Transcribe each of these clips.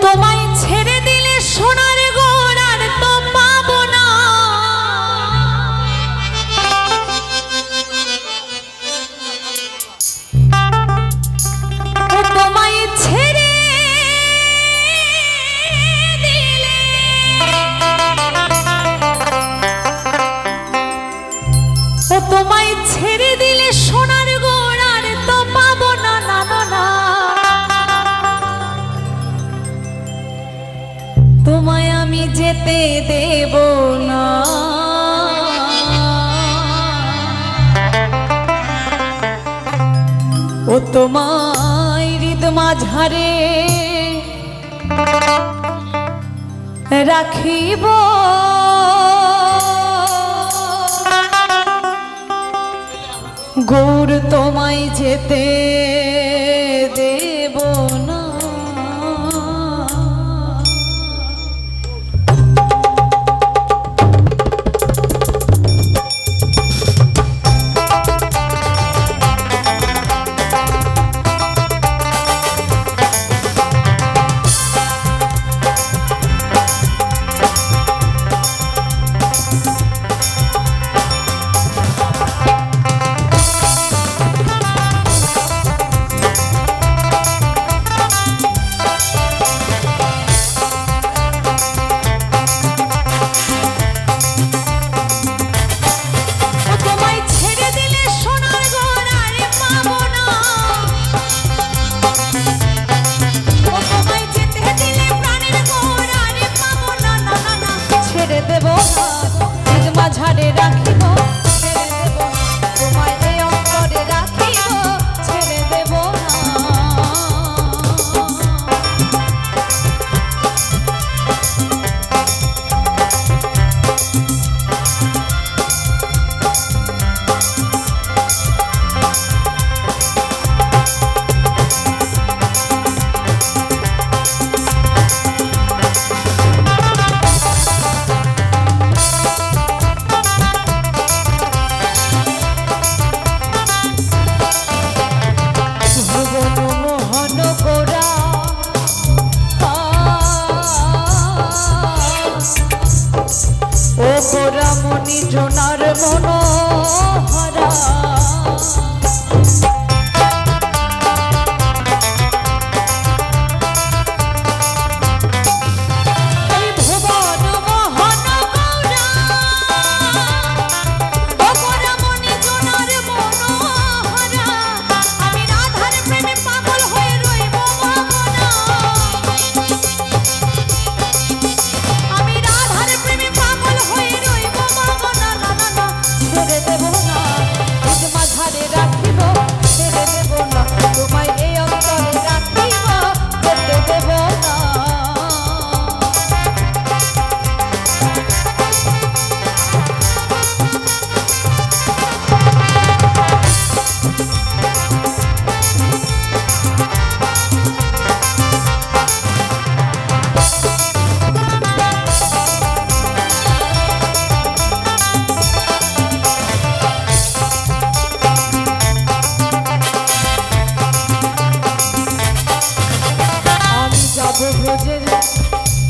তোমায় ছেড়ে দিলে সোনার গোড় আর তো পাবো না। তোমায় ছেড়ে দিলে তোমায় ছেড়ে দিলে সোনার গোড় আর তো পাবো না। না না না, তোমায় আমি যেতে দেব না। ও তোমায় হৃদ মাঝারে রাখিব, গৌর তোমায় যেতে দেব না। ঝাড়ে রাখিব, ছেড়ে দেব না, তোমায় এই অন্তরে রাখিব, ছেড়ে দেব না। গোরামণি জোনার মনোহরা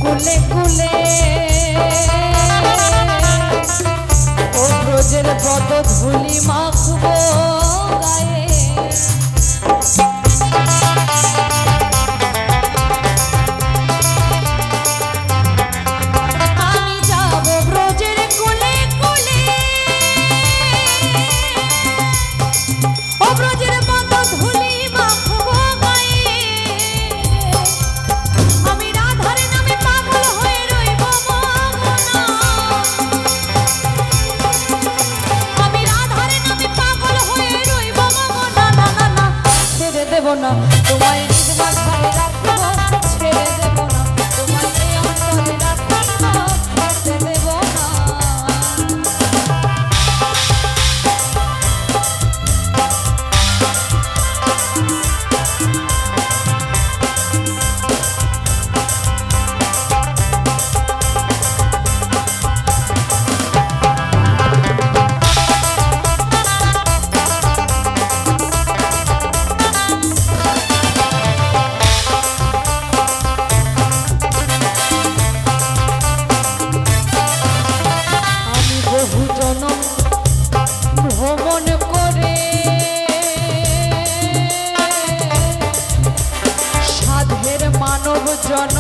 কুলে কুলে ও ব্রজের পদ ধুলি মাখব গায়ে। আমি যাব ব্রজের কুলে কুলে ও ব্রজের পদ ধুলি মাখব গায়ে। আমি রাধা মানব জন